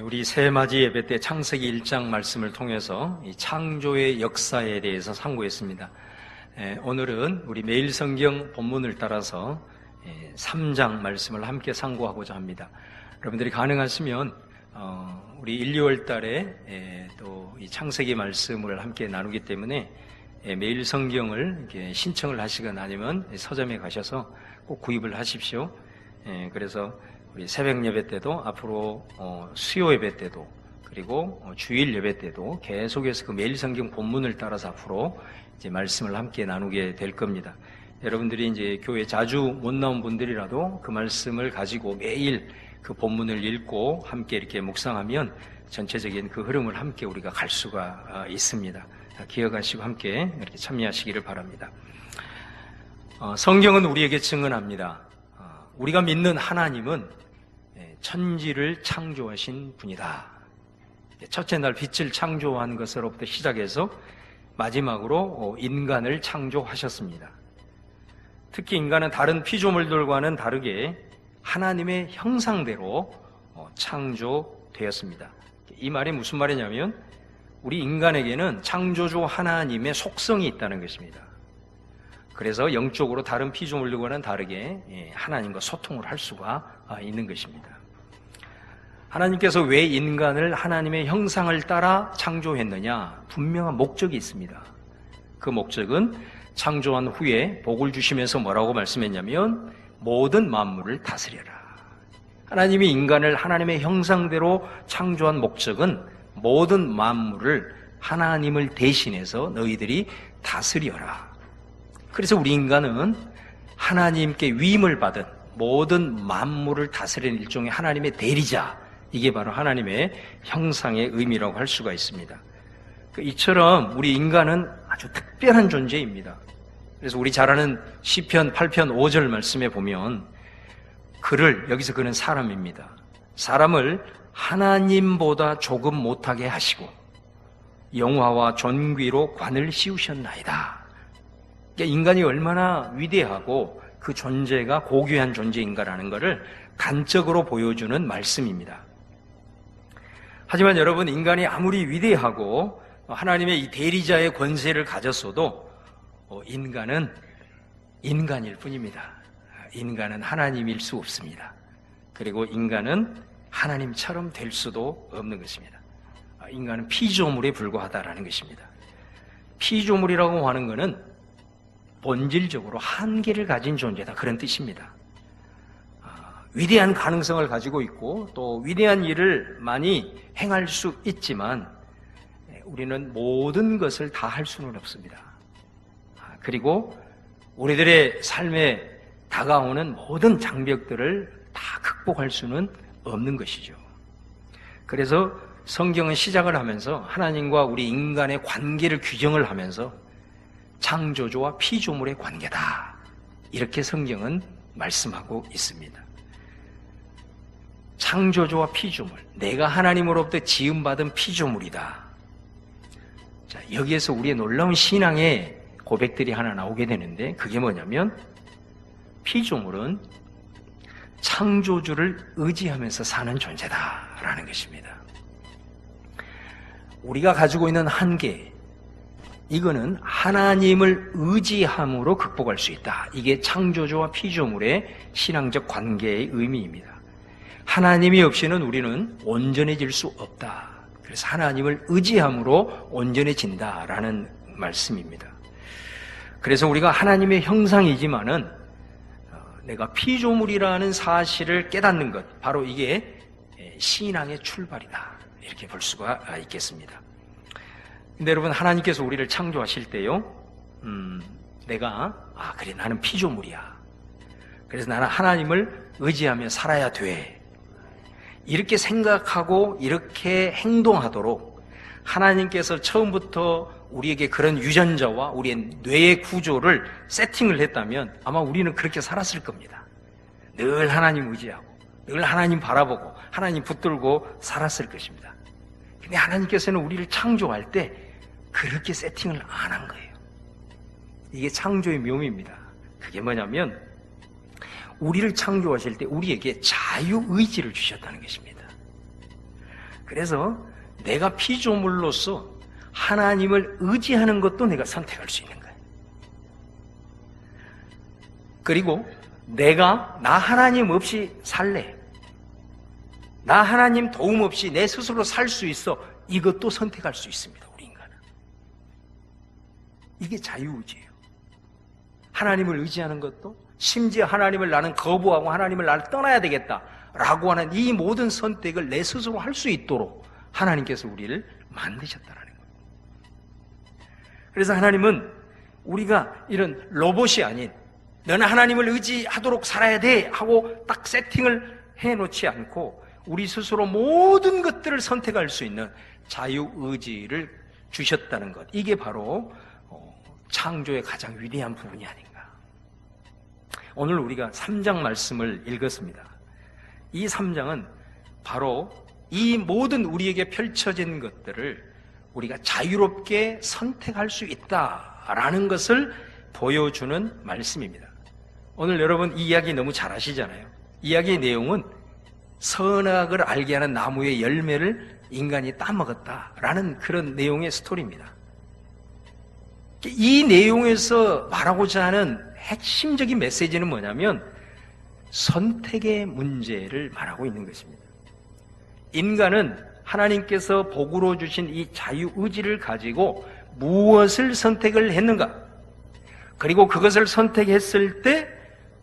우리 새해맞이 예배 때 창세기 1장 말씀을 통해서 이 창조의 역사에 대해서 상고했습니다. 오늘은 우리 매일 성경 본문을 따라서 3장 말씀을 함께 상고하고자 합니다. 여러분들이 가능하시면 우리 1, 2월 달에 또 이 창세기 말씀을 함께 나누기 때문에 매일 성경을 이렇게 신청을 하시거나 아니면 서점에 가셔서 꼭 구입을 하십시오. 그래서 우리 새벽 예배 때도 앞으로 수요 예배 때도 그리고 주일 예배 때도 계속해서 그 매일 성경 본문을 따라서 앞으로 이제 말씀을 함께 나누게 될 겁니다. 여러분들이 이제 교회 자주 못 나온 분들이라도 그 말씀을 가지고 매일 그 본문을 읽고 함께 이렇게 묵상하면 전체적인 그 흐름을 함께 우리가 갈 수가 있습니다. 기억하시고 함께 이렇게 참여하시기를 바랍니다. 성경은 우리에게 증언합니다. 우리가 믿는 하나님은 천지를 창조하신 분이다. 첫째 날 빛을 창조한 것으로부터 시작해서 마지막으로 인간을 창조하셨습니다. 특히 인간은 다른 피조물들과는 다르게 하나님의 형상대로 창조되었습니다. 이 말이 무슨 말이냐면 우리 인간에게는 창조주 하나님의 속성이 있다는 것입니다. 그래서 영적으로 다른 피조물들과는 다르게 하나님과 소통을 할 수가 있는 것입니다. 하나님께서 왜 인간을 하나님의 형상을 따라 창조했느냐? 분명한 목적이 있습니다. 그 목적은 창조한 후에 복을 주시면서 뭐라고 말씀했냐면 모든 만물을 다스려라. 하나님이 인간을 하나님의 형상대로 창조한 목적은 모든 만물을 하나님을 대신해서 너희들이 다스려라. 그래서 우리 인간은 하나님께 위임을 받은 모든 만물을 다스리는 일종의 하나님의 대리자, 이게 바로 하나님의 형상의 의미라고 할 수가 있습니다. 이처럼 우리 인간은 아주 특별한 존재입니다. 그래서 우리 잘 아는 시편 8편 5절 말씀에 보면 여기서 그는 사람입니다. 사람을 하나님보다 조금 못하게 하시고 영화와 존귀로 관을 씌우셨나이다. 그러니까 인간이 얼마나 위대하고 그 존재가 고귀한 존재인가라는 것을 단적으로 보여주는 말씀입니다. 하지만 여러분, 인간이 아무리 위대하고 하나님의 이 대리자의 권세를 가졌어도 인간은 인간일 뿐입니다. 인간은 하나님일 수 없습니다. 그리고 인간은 하나님처럼 될 수도 없는 것입니다. 인간은 피조물에 불과하다라는 것입니다. 피조물이라고 하는 것은 본질적으로 한계를 가진 존재다, 그런 뜻입니다. 위대한 가능성을 가지고 있고 또 위대한 일을 많이 행할 수 있지만 우리는 모든 것을 다 할 수는 없습니다. 그리고 우리들의 삶에 다가오는 모든 장벽들을 다 극복할 수는 없는 것이죠. 그래서 성경은 시작을 하면서 하나님과 우리 인간의 관계를 규정을 하면서 창조주와 피조물의 관계다, 이렇게 성경은 말씀하고 있습니다. 창조주와 피조물, 내가 하나님으로부터 지음받은 피조물이다. 자, 여기에서 우리의 놀라운 신앙의 고백들이 하나 나오게 되는데, 그게 뭐냐면 피조물은 창조주를 의지하면서 사는 존재다라는 것입니다. 우리가 가지고 있는 한계, 이거는 하나님을 의지함으로 극복할 수 있다. 이게 창조주와 피조물의 신앙적 관계의 의미입니다. 하나님이 없이는 우리는 온전해질 수 없다. 그래서 하나님을 의지함으로 온전해진다라는 말씀입니다. 그래서 우리가 하나님의 형상이지만은 내가 피조물이라는 사실을 깨닫는 것, 바로 이게 신앙의 출발이다, 이렇게 볼 수가 있겠습니다. 근데 여러분, 하나님께서 우리를 창조하실 때요, 내가 그래, 나는 피조물이야, 그래서 나는 하나님을 의지하며 살아야 돼, 이렇게 생각하고 이렇게 행동하도록 하나님께서 처음부터 우리에게 그런 유전자와 우리의 뇌의 구조를 세팅을 했다면 아마 우리는 그렇게 살았을 겁니다. 늘 하나님 의지하고 늘 하나님 바라보고 하나님 붙들고 살았을 것입니다. 근데 하나님께서는 우리를 창조할 때 그렇게 세팅을 안 한 거예요. 이게 창조의 묘미입니다. 그게 뭐냐면 우리를 창조하실 때 우리에게 자유의지를 주셨다는 것입니다. 그래서 내가 피조물로서 하나님을 의지하는 것도 내가 선택할 수 있는 거예요. 그리고 내가 나 하나님 없이 살래, 나 하나님 도움 없이 내 스스로 살 수 있어, 이것도 선택할 수 있습니다. 우리 인간은. 이게 자유의지예요. 하나님을 의지하는 것도, 심지어 하나님을 나는 거부하고 하나님을 나를 떠나야 되겠다라고 하는 이 모든 선택을 내 스스로 할 수 있도록 하나님께서 우리를 만드셨다는 거예요. 그래서 하나님은 우리가 이런 로봇이 아닌 너는 하나님을 의지하도록 살아야 돼 하고 딱 세팅을 해놓지 않고 우리 스스로 모든 것들을 선택할 수 있는 자유의지를 주셨다는 것, 이게 바로 창조의 가장 위대한 부분이 아닌가. 오늘 우리가 3장 말씀을 읽었습니다. 이 3장은 바로 이 모든 우리에게 펼쳐진 것들을 우리가 자유롭게 선택할 수 있다라는 것을 보여주는 말씀입니다. 오늘 여러분 이 이야기 너무 잘 아시잖아요. 이야기의 내용은 선악을 알게 하는 나무의 열매를 인간이 따먹었다라는 그런 내용의 스토리입니다. 이 내용에서 말하고자 하는 핵심적인 메시지는 뭐냐면 선택의 문제를 말하고 있는 것입니다. 인간은 하나님께서 복으로 주신 이 자유의지를 가지고 무엇을 선택을 했는가? 그리고 그것을 선택했을 때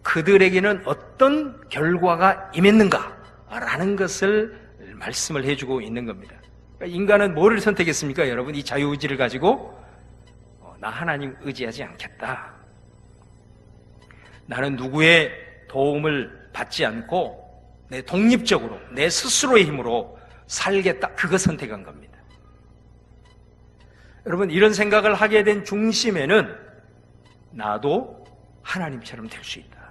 그들에게는 어떤 결과가 임했는가? 라는 것을 말씀을 해주고 있는 겁니다. 그러니까 인간은 뭐를 선택했습니까? 여러분, 이 자유의지를 가지고 나 하나님 의지하지 않겠다. 나는 누구의 도움을 받지 않고 내 독립적으로 내 스스로의 힘으로 살겠다. 그거 선택한 겁니다. 여러분, 이런 생각을 하게 된 중심에는 나도 하나님처럼 될 수 있다.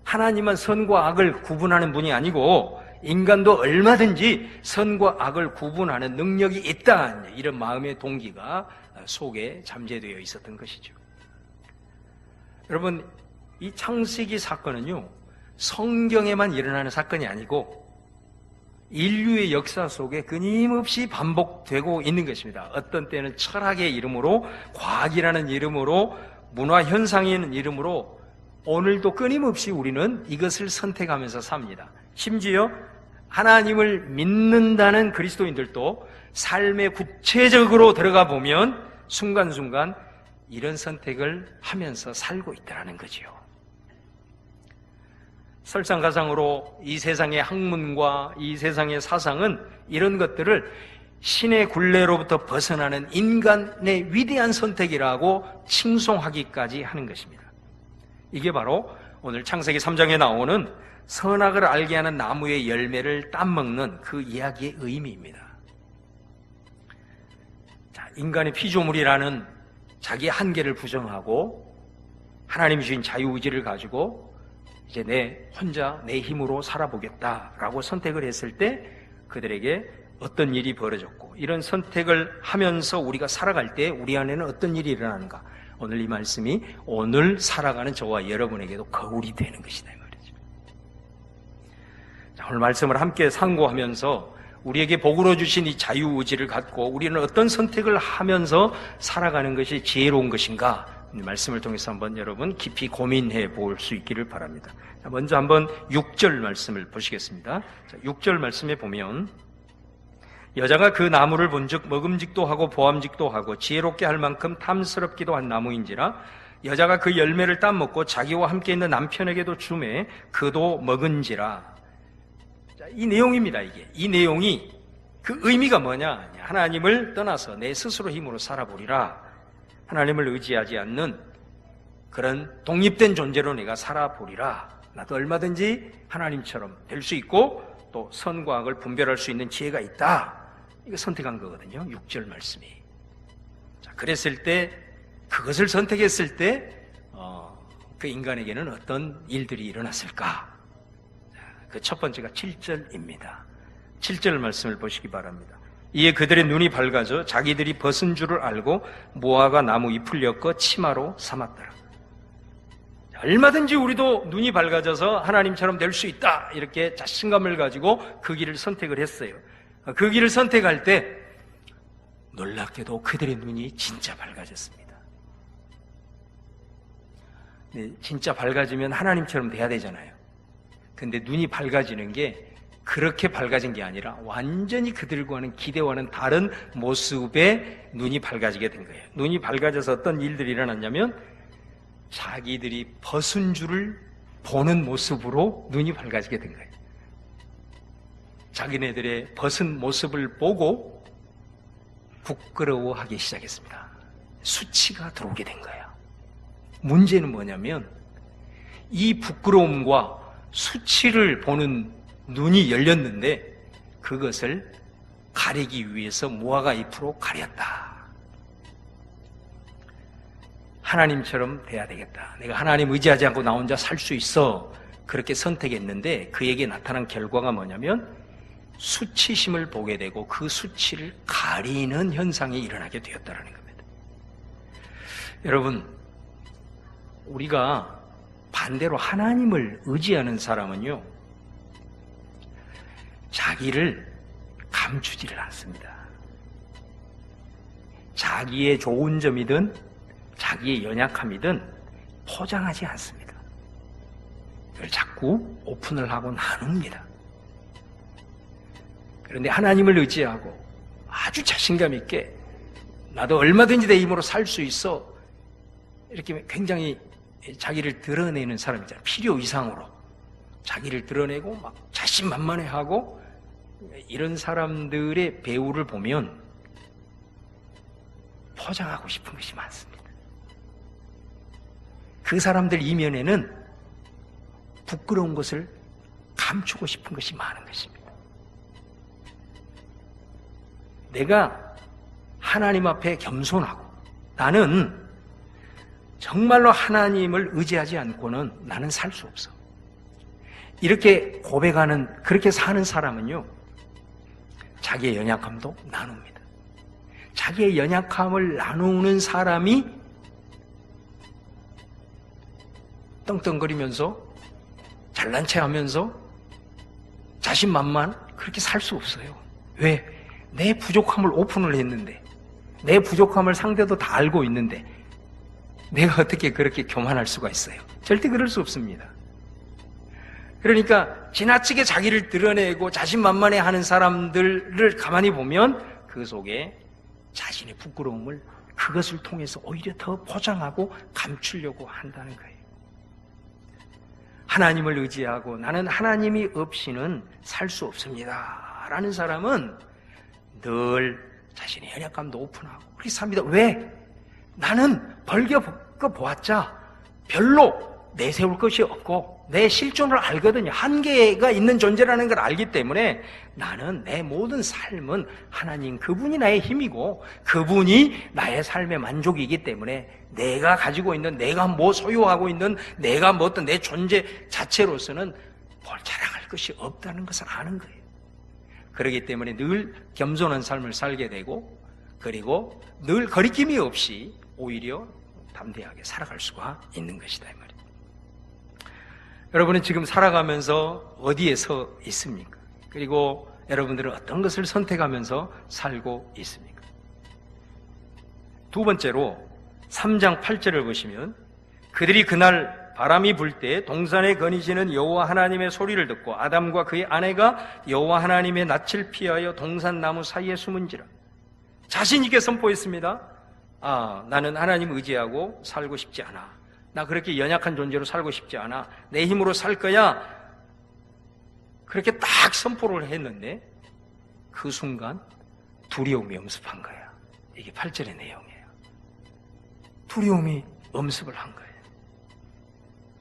하나님은 선과 악을 구분하는 분이 아니고 인간도 얼마든지 선과 악을 구분하는 능력이 있다. 이런 마음의 동기가 속에 잠재되어 있었던 것이죠. 여러분, 이 창세기 사건은요, 성경에만 일어나는 사건이 아니고 인류의 역사 속에 끊임없이 반복되고 있는 것입니다. 어떤 때는 철학의 이름으로, 과학이라는 이름으로, 문화현상이라는 이름으로 오늘도 끊임없이 우리는 이것을 선택하면서 삽니다. 심지어 하나님을 믿는다는 그리스도인들도 삶에 구체적으로 들어가 보면 순간순간 이런 선택을 하면서 살고 있다는 거지요. 설상가상으로 이 세상의 학문과 이 세상의 사상은 이런 것들을 신의 굴레로부터 벗어나는 인간의 위대한 선택이라고 칭송하기까지 하는 것입니다. 이게 바로 오늘 창세기 3장에 나오는 선악을 알게 하는 나무의 열매를 따먹는 그 이야기의 의미입니다. 자, 인간의 피조물이라는 자기 한계를 부정하고 하나님이 주신 자유의지를 가지고 이제 내 힘으로 살아보겠다라고 선택을 했을 때 그들에게 어떤 일이 벌어졌고, 이런 선택을 하면서 우리가 살아갈 때 우리 안에는 어떤 일이 일어나는가? 오늘 이 말씀이 오늘 살아가는 저와 여러분에게도 거울이 되는 것이다, 이 말이죠. 자, 오늘 말씀을 함께 상고하면서 우리에게 복으로 주신 이 자유의지를 갖고 우리는 어떤 선택을 하면서 살아가는 것이 지혜로운 것인가? 이 말씀을 통해서 한번 여러분 깊이 고민해 볼 수 있기를 바랍니다. 자, 먼저 한번 6절 말씀을 보시겠습니다. 자, 6절 말씀에 보면 여자가 그 나무를 본즉 먹음직도 하고 보암직도 하고 지혜롭게 할 만큼 탐스럽기도 한 나무인지라 여자가 그 열매를 따먹고 자기와 함께 있는 남편에게도 주매 그도 먹은지라. 자, 이 내용입니다. 이 내용이 그 의미가 뭐냐? 하나님을 떠나서 내 스스로 힘으로 살아보리라. 하나님을 의지하지 않는 그런 독립된 존재로 내가 살아보리라. 나도 얼마든지 하나님처럼 될 수 있고 또 선과 악을 분별할 수 있는 지혜가 있다. 이거 선택한 거거든요. 6절 말씀이. 자, 그랬을 때, 그것을 선택했을 때 그 인간에게는 어떤 일들이 일어났을까? 그 첫 번째가 7절입니다. 7절 말씀을 보시기 바랍니다. 이에 그들의 눈이 밝아져 자기들이 벗은 줄을 알고 무화과 나무 잎을 엮어 치마로 삼았더라. 자, 얼마든지 우리도 눈이 밝아져서 하나님처럼 될 수 있다, 이렇게 자신감을 가지고 그 길을 선택을 했어요. 그 길을 선택할 때 놀랍게도 그들의 눈이 진짜 밝아졌습니다. 네, 진짜 밝아지면 하나님처럼 돼야 되잖아요. 근데 눈이 밝아지는 게 그렇게 밝아진 게 아니라 완전히 그들과는 기대와는 다른 모습에 눈이 밝아지게 된 거예요. 눈이 밝아져서 어떤 일들이 일어났냐면 자기들이 벗은 줄을 보는 모습으로 눈이 밝아지게 된 거예요. 자기네들의 벗은 모습을 보고 부끄러워하기 시작했습니다. 수치가 들어오게 된 거예요. 문제는 뭐냐면 이 부끄러움과 수치를 보는 눈이 열렸는데 그것을 가리기 위해서 무화과 잎으로 가렸다. 하나님처럼 돼야 되겠다. 내가 하나님 의지하지 않고 나 혼자 살 수 있어. 그렇게 선택했는데 그에게 나타난 결과가 뭐냐면 수치심을 보게 되고 그 수치를 가리는 현상이 일어나게 되었다는 겁니다. 여러분, 우리가 반대로 하나님을 의지하는 사람은요, 자기를 감추지를 않습니다. 자기의 좋은 점이든 자기의 연약함이든 포장하지 않습니다. 그걸 자꾸 오픈을 하고 나눕니다. 그런데 하나님을 의지하고 아주 자신감 있게 나도 얼마든지 내 힘으로 살 수 있어, 이렇게 굉장히 자기를 드러내는 사람 있잖아요. 필요 이상으로 자기를 드러내고 막 자신만만해하고 이런 사람들의 배우를 보면 포장하고 싶은 것이 많습니다. 그 사람들 이면에는 부끄러운 것을 감추고 싶은 것이 많은 것입니다. 내가 하나님 앞에 겸손하고 나는 정말로 하나님을 의지하지 않고는 나는 살 수 없어, 이렇게 고백하는, 그렇게 사는 사람은요, 자기의 연약함도 나눕니다. 자기의 연약함을 나누는 사람이 떵떵거리면서 잘난 체 하면서 자신만만 그렇게 살 수 없어요. 왜? 내 부족함을 오픈을 했는데, 내 부족함을 상대도 다 알고 있는데 내가 어떻게 그렇게 교만할 수가 있어요? 절대 그럴 수 없습니다. 그러니까 지나치게 자기를 드러내고 자신만만해하는 사람들을 가만히 보면 그 속에 자신의 부끄러움을 그것을 통해서 오히려 더 포장하고 감추려고 한다는 거예요. 하나님을 의지하고 나는 하나님이 없이는 살 수 없습니다 라는 사람은 늘 자신의 연약감도 오픈하고 그렇게 삽니다. 왜? 나는 벌겨보았자 별로 내세울 것이 없고 내 실존을 알거든요. 한계가 있는 존재라는 걸 알기 때문에 나는 내 모든 삶은 하나님, 그분이 나의 힘이고 그분이 나의 삶의 만족이기 때문에 내가 가지고 있는, 내가 뭐 소유하고 있는, 내가 뭐 어떤 내 존재 자체로서는 뭘 자랑할 것이 없다는 것을 아는 거예요. 그렇기 때문에 늘 겸손한 삶을 살게 되고, 그리고 늘 거리낌이 없이 오히려 담대하게 살아갈 수가 있는 것이다 이 말이에요. 여러분은 지금 살아가면서 어디에 서 있습니까? 그리고 여러분들은 어떤 것을 선택하면서 살고 있습니까? 두 번째로 3장 8절을 보시면, 그들이 그날 바람이 불 때 동산에 거니시는 여호와 하나님의 소리를 듣고 아담과 그의 아내가 여호와 하나님의 낯을 피하여 동산 나무 사이에 숨은지라. 자신 있게 선포했습니다. 나는 하나님 의지하고 살고 싶지 않아. 나 그렇게 연약한 존재로 살고 싶지 않아. 내 힘으로 살 거야. 그렇게 딱 선포를 했는데 그 순간 두려움이 엄습한 거야. 이게 8절의 내용이에요. 두려움이 엄습을 한 거예요.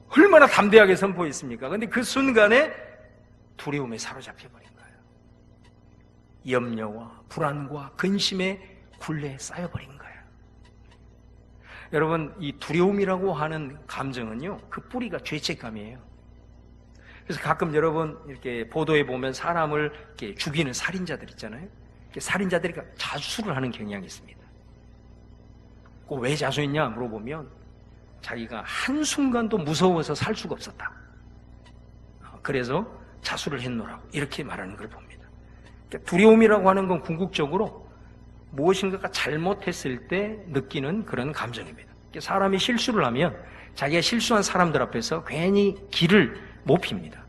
얼마나 담대하게 선포했습니까? 근데 그 순간에 두려움에 사로잡혀 버린 거예요. 염려와 불안과 근심의 굴레에 쌓여버린 거예요. 여러분, 이 두려움이라고 하는 감정은요, 그 뿌리가 죄책감이에요. 그래서 가끔 여러분 이렇게 보도에 보면 사람을 이렇게 죽이는 살인자들 있잖아요. 살인자들이 자수를 하는 경향이 있습니다. 왜 자수했냐 물어보면 자기가 한순간도 무서워서 살 수가 없었다. 그래서 자수를 했노라고 이렇게 말하는 걸 봅니다. 두려움이라고 하는 건 궁극적으로 무엇인가가 잘못했을 때 느끼는 그런 감정입니다. 사람이 실수를 하면 자기가 실수한 사람들 앞에서 괜히 기를 못 핍니다.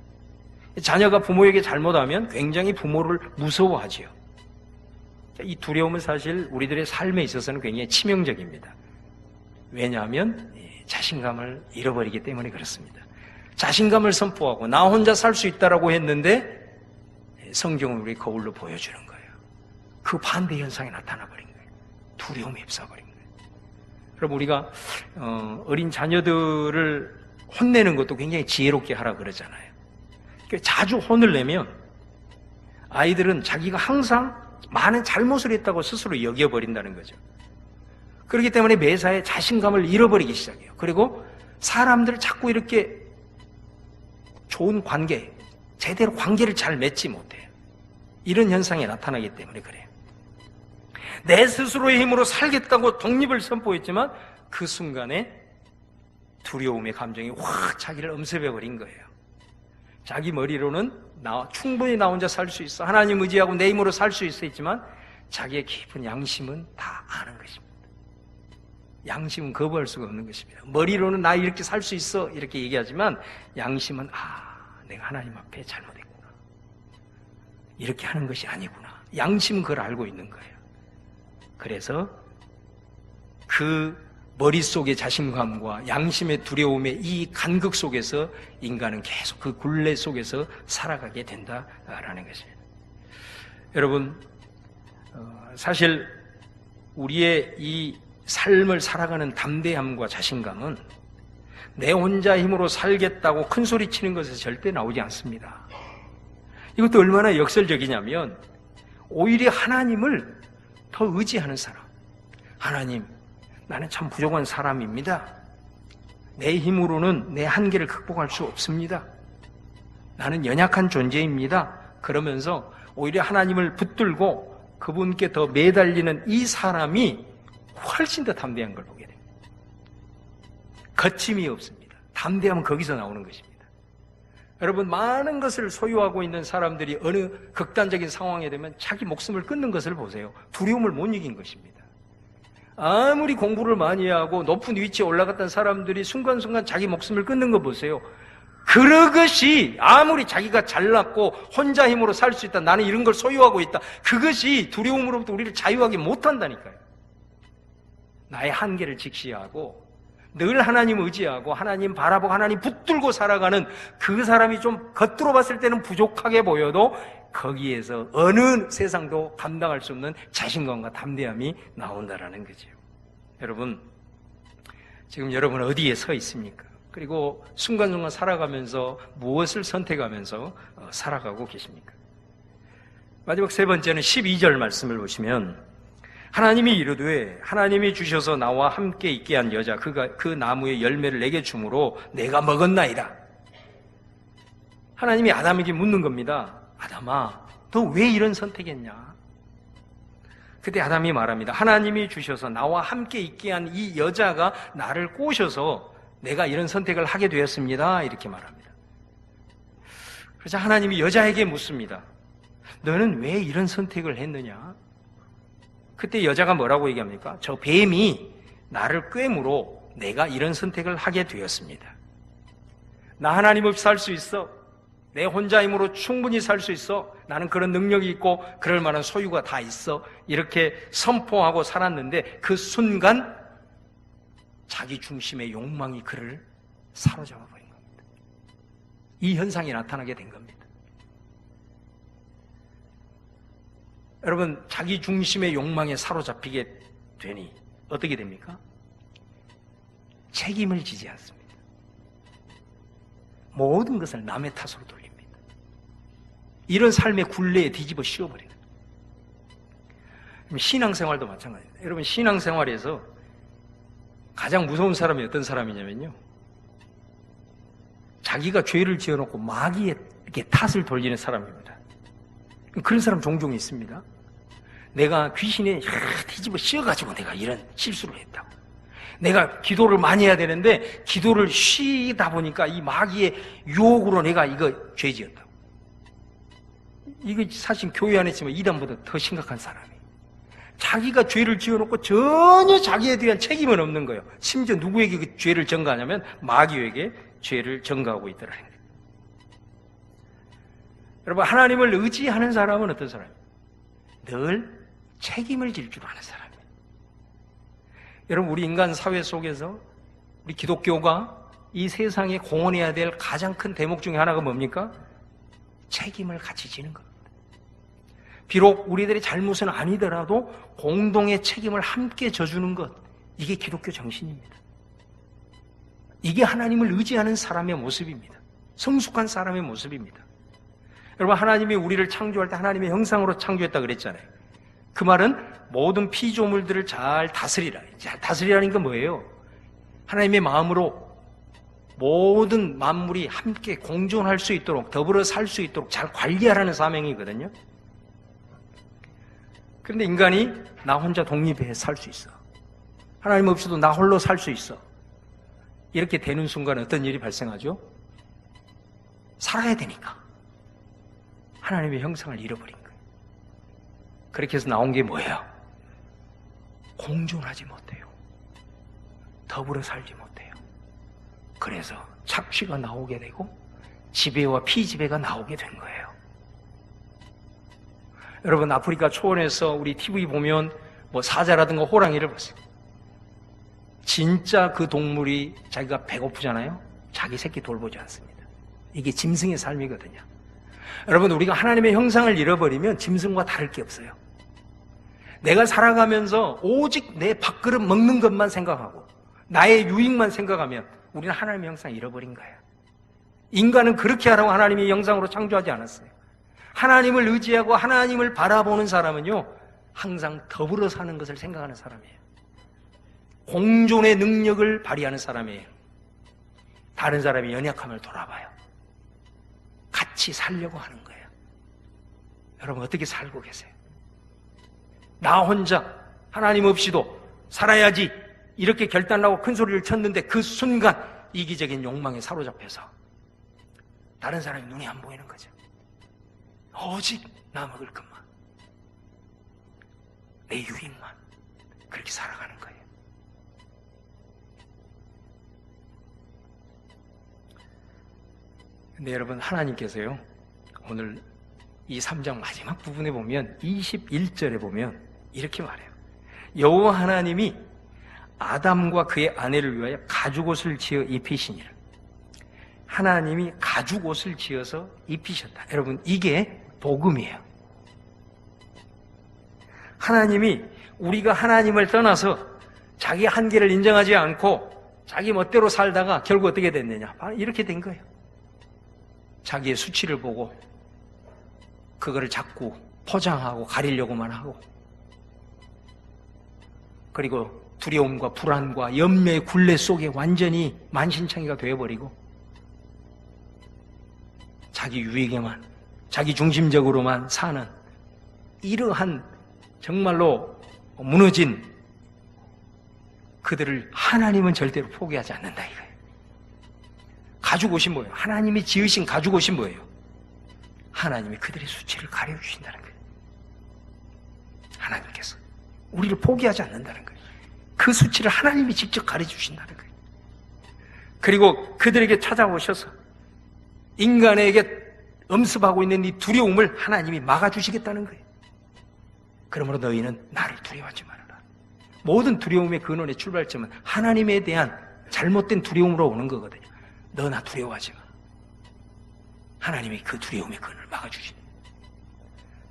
자녀가 부모에게 잘못하면 굉장히 부모를 무서워하지요. 이 두려움은 사실 우리들의 삶에 있어서는 굉장히 치명적입니다. 왜냐하면 자신감을 잃어버리기 때문에 그렇습니다. 자신감을 선포하고 나 혼자 살 수 있다라고 했는데 성경은 우리 거울로 보여주는 거예요. 그 반대 현상이 나타나 버린 거예요. 두려움에 휩싸버린 거예요. 여러분, 우리가 어린 자녀들을 혼내는 것도 굉장히 지혜롭게 하라 그러잖아요. 자주 혼을 내면 아이들은 자기가 항상 많은 잘못을 했다고 스스로 여겨버린다는 거죠. 그렇기 때문에 매사에 자신감을 잃어버리기 시작해요. 그리고 사람들을 자꾸 이렇게 좋은 관계, 제대로 관계를 잘 맺지 못해요. 이런 현상이 나타나기 때문에 그래요. 내 스스로의 힘으로 살겠다고 독립을 선포했지만 그 순간에 두려움의 감정이 확 자기를 엄습해버린 거예요. 자기 머리로는 충분히 나 혼자 살 수 있어, 하나님 의지하고 내 힘으로 살 수 있어 했지만 자기의 깊은 양심은 다 아는 것입니다. 양심은 거부할 수가 없는 것입니다. 머리로는 나 이렇게 살 수 있어 이렇게 얘기하지만 양심은 내가 하나님 앞에 잘못했구나, 이렇게 하는 것이 아니구나, 양심은 그걸 알고 있는 거예요. 그래서 그 머릿속의 자신감과 양심의 두려움의 이 간극 속에서 인간은 계속 그 굴레 속에서 살아가게 된다라는 것입니다. 여러분, 사실 우리의 이 삶을 살아가는 담대함과 자신감은 내 혼자 힘으로 살겠다고 큰 소리 치는 것에서 절대 나오지 않습니다. 이것도 얼마나 역설적이냐면 오히려 하나님을 더 의지하는 사람, 하나님, 나는 참 부족한 사람입니다. 내 힘으로는 내 한계를 극복할 수 없습니다. 나는 연약한 존재입니다. 그러면서 오히려 하나님을 붙들고 그분께 더 매달리는 이 사람이 훨씬 더 담대한 걸 보게 됩니다. 거침이 없습니다. 담대함은 거기서 나오는 것입니다. 여러분, 많은 것을 소유하고 있는 사람들이 어느 극단적인 상황에 되면 자기 목숨을 끊는 것을 보세요. 두려움을 못 이긴 것입니다. 아무리 공부를 많이 하고 높은 위치에 올라갔던 사람들이 순간순간 자기 목숨을 끊는 거 보세요. 그것이 아무리 자기가 잘났고 혼자 힘으로 살 수 있다, 나는 이런 걸 소유하고 있다, 그것이 두려움으로부터 우리를 자유하게 못한다니까요. 나의 한계를 직시하고 늘 하나님 의지하고 하나님 바라보고 하나님 붙들고 살아가는 그 사람이 좀 겉으로 봤을 때는 부족하게 보여도 거기에서 어느 세상도 감당할 수 없는 자신감과 담대함이 나온다라는 거죠. 여러분, 지금 여러분 어디에 서 있습니까? 그리고 순간순간 살아가면서 무엇을 선택하면서 살아가고 계십니까? 마지막 세 번째는 12절 말씀을 보시면 하나님이 이르되 하나님이 주셔서 나와 함께 있게 한 여자 그가 그 나무의 열매를 내게 주므로 내가 먹었나이다. 하나님이 아담에게 묻는 겁니다. 아담아, 너 왜 이런 선택했냐? 그때 아담이 말합니다. 하나님이 주셔서 나와 함께 있게 한 이 여자가 나를 꼬셔서 내가 이런 선택을 하게 되었습니다. 이렇게 말합니다. 그래서 하나님이 여자에게 묻습니다. 너는 왜 이런 선택을 했느냐? 그때 여자가 뭐라고 얘기합니까? 저 뱀이 나를 꿰므로 내가 이런 선택을 하게 되었습니다. 나 하나님 없이 살 수 있어. 내 혼자 힘으로 충분히 살 수 있어. 나는 그런 능력이 있고 그럴 만한 소유가 다 있어. 이렇게 선포하고 살았는데 그 순간 자기 중심의 욕망이 그를 사로잡아 버린 겁니다. 이 현상이 나타나게 된 겁니다. 여러분, 자기 중심의 욕망에 사로잡히게 되니 어떻게 됩니까? 책임을 지지 않습니다. 모든 것을 남의 탓으로 돌립니다. 이런 삶의 굴레에 뒤집어 씌워버립니다. 신앙생활도 마찬가지입니다. 여러분, 신앙생활에서 가장 무서운 사람이 어떤 사람이냐면요, 자기가 죄를 지어놓고 마귀에게 탓을 돌리는 사람입니다. 그런 사람 종종 있습니다. 내가 귀신에 뒤집어 씌워가지고 내가 이런 실수를 했다고, 내가 기도를 많이 해야 되는데 기도를 쉬다 보니까 이 마귀의 유혹으로 내가 이거 죄 지었다고. 이거 사실 교회 안에 있으면 이단보다 더 심각한 사람이에요. 자기가 죄를 지어놓고 전혀 자기에 대한 책임은 없는 거예요. 심지어 누구에게 그 죄를 전가하냐면 마귀에게 죄를 전가하고 있더라는 거예요. 여러분, 하나님을 의지하는 사람은 어떤 사람이에요? 늘 책임을 질 줄 아는 사람이에요. 여러분, 우리 인간 사회 속에서 우리 기독교가 이 세상에 공헌해야 될 가장 큰 대목 중에 하나가 뭡니까? 책임을 같이 지는 겁니다. 비록 우리들의 잘못은 아니더라도 공동의 책임을 함께 져주는 것, 이게 기독교 정신입니다. 이게 하나님을 의지하는 사람의 모습입니다. 성숙한 사람의 모습입니다. 여러분, 하나님이 우리를 창조할 때 하나님의 형상으로 창조했다 그랬잖아요. 그 말은 모든 피조물들을 잘 다스리라. 잘 다스리라는 건 뭐예요? 하나님의 마음으로 모든 만물이 함께 공존할 수 있도록, 더불어 살 수 있도록 잘 관리하라는 사명이거든요. 그런데 인간이 나 혼자 독립해 살 수 있어. 하나님 없이도 나 홀로 살 수 있어. 이렇게 되는 순간 어떤 일이 발생하죠? 살아야 되니까 하나님의 형상을 잃어버린 거예요. 그렇게 해서 나온 게 뭐예요? 공존하지 못해요. 더불어 살지 못해요. 그래서 착취가 나오게 되고 지배와 피지배가 나오게 된 거예요. 여러분, 아프리카 초원에서 우리 TV 보면 뭐 사자라든가 호랑이를 보세요. 진짜 그 동물이 자기가 배고프잖아요. 자기 새끼 돌보지 않습니다. 이게 짐승의 삶이거든요. 여러분, 우리가 하나님의 형상을 잃어버리면 짐승과 다를 게 없어요. 내가 살아가면서 오직 내 밥그릇 먹는 것만 생각하고 나의 유익만 생각하면 우리는 하나님의 형상을 잃어버린 거예요. 인간은 그렇게 하라고 하나님의 형상으로 창조하지 않았어요. 하나님을 의지하고 하나님을 바라보는 사람은요, 항상 더불어 사는 것을 생각하는 사람이에요. 공존의 능력을 발휘하는 사람이에요. 다른 사람의 연약함을 돌아봐요. 같이 살려고 하는 거예요. 여러분, 어떻게 살고 계세요? 나 혼자 하나님 없이도 살아야지 이렇게 결단하고 큰 소리를 쳤는데 그 순간 이기적인 욕망에 사로잡혀서 다른 사람이 눈에 안 보이는 거죠. 오직 나 먹을 것만, 내 유익만, 그렇게 살아가는 거예요. 근데 여러분, 하나님께서요, 오늘 이 3장 마지막 부분에 보면 21절에 보면 이렇게 말해요. 여호와 하나님이 아담과 그의 아내를 위하여 가죽옷을 지어 입히시니라. 하나님이 가죽옷을 지어서 입히셨다. 여러분, 이게 복음이에요. 하나님이 우리가 하나님을 떠나서 자기 한계를 인정하지 않고 자기 멋대로 살다가 결국 어떻게 됐느냐? 바로 이렇게 된 거예요. 자기의 수치를 보고 그거를 자꾸 포장하고 가리려고만 하고, 그리고 두려움과 불안과 염려의 굴레 속에 완전히 만신창이가 되어버리고 자기 유익에만, 자기 중심적으로만 사는 이러한 정말로 무너진 그들을 하나님은 절대로 포기하지 않는다 이거예요. 가죽옷이 뭐예요? 하나님이 지으신 가죽옷이 뭐예요? 하나님이 그들의 수치를 가려주신다는 거예요. 하나님께서 우리를 포기하지 않는다는 거예요. 그 수치를 하나님이 직접 가려주신다는 거예요. 그리고 그들에게 찾아오셔서 인간에게 엄습하고 있는 이 두려움을 하나님이 막아주시겠다는 거예요. 그러므로 너희는 나를 두려워하지 말아라. 모든 두려움의 근원의 출발점은 하나님에 대한 잘못된 두려움으로 오는 거거든요. 너 나 두려워하지 마. 하나님이 그 두려움의 근원을 막아주시는 거예요.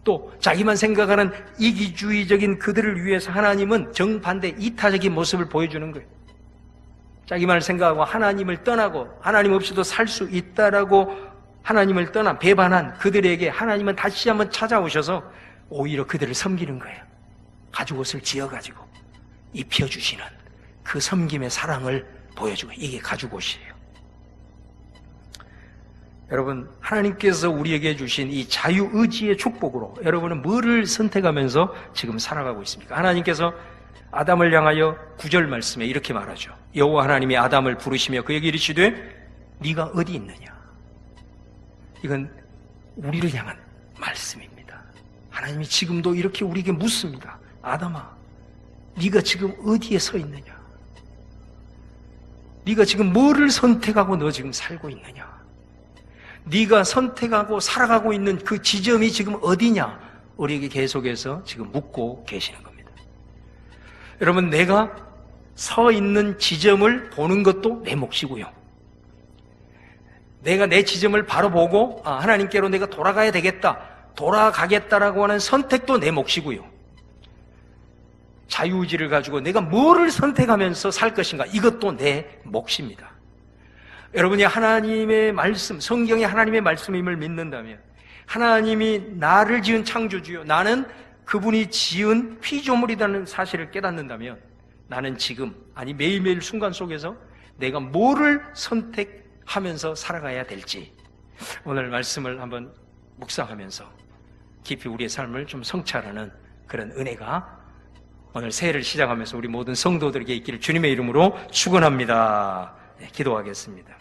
또 자기만 생각하는 이기주의적인 그들을 위해서 하나님은 정반대 이타적인 모습을 보여주는 거예요. 자기만을 생각하고 하나님을 떠나고 하나님 없이도 살 수 있다라고 하나님을 떠나 배반한 그들에게 하나님은 다시 한번 찾아오셔서 오히려 그들을 섬기는 거예요. 가죽옷을 지어가지고 입혀주시는 그 섬김의 사랑을 보여주고, 이게 가죽옷이에요. 여러분, 하나님께서 우리에게 주신 이 자유의지의 축복으로 여러분은 뭐를 선택하면서 지금 살아가고 있습니까? 하나님께서 아담을 향하여 9절 말씀에 이렇게 말하죠. 여호와 하나님이 아담을 부르시며 그에게 이르시되 네가 어디 있느냐. 이건 우리를 향한 말씀입니다. 하나님이 지금도 이렇게 우리에게 묻습니다. 아담아, 네가 지금 어디에 서 있느냐? 네가 지금 뭐를 선택하고 너 지금 살고 있느냐? 네가 선택하고 살아가고 있는 그 지점이 지금 어디냐? 우리에게 계속해서 지금 묻고 계시는 겁니다. 여러분, 내가 서 있는 지점을 보는 것도 내 몫이고요. 내가 내 지점을 바로 보고 하나님께로 내가 돌아가야 되겠다, 돌아가겠다라고 하는 선택도 내 몫이고요. 자유의지를 가지고 내가 뭐를 선택하면서 살 것인가, 이것도 내 몫입니다. 여러분이 하나님의 말씀, 성경이 하나님의 말씀임을 믿는다면, 하나님이 나를 지은 창조주요, 나는 그분이 지은 피조물이라는 사실을 깨닫는다면, 나는 지금, 아니 매일매일 순간 속에서 내가 뭐를 선택하면서 살아가야 될지, 오늘 말씀을 한번 묵상하면서 깊이 우리의 삶을 좀 성찰하는 그런 은혜가 오늘 새해를 시작하면서 우리 모든 성도들에게 있기를 주님의 이름으로 축원합니다. 네, 기도하겠습니다.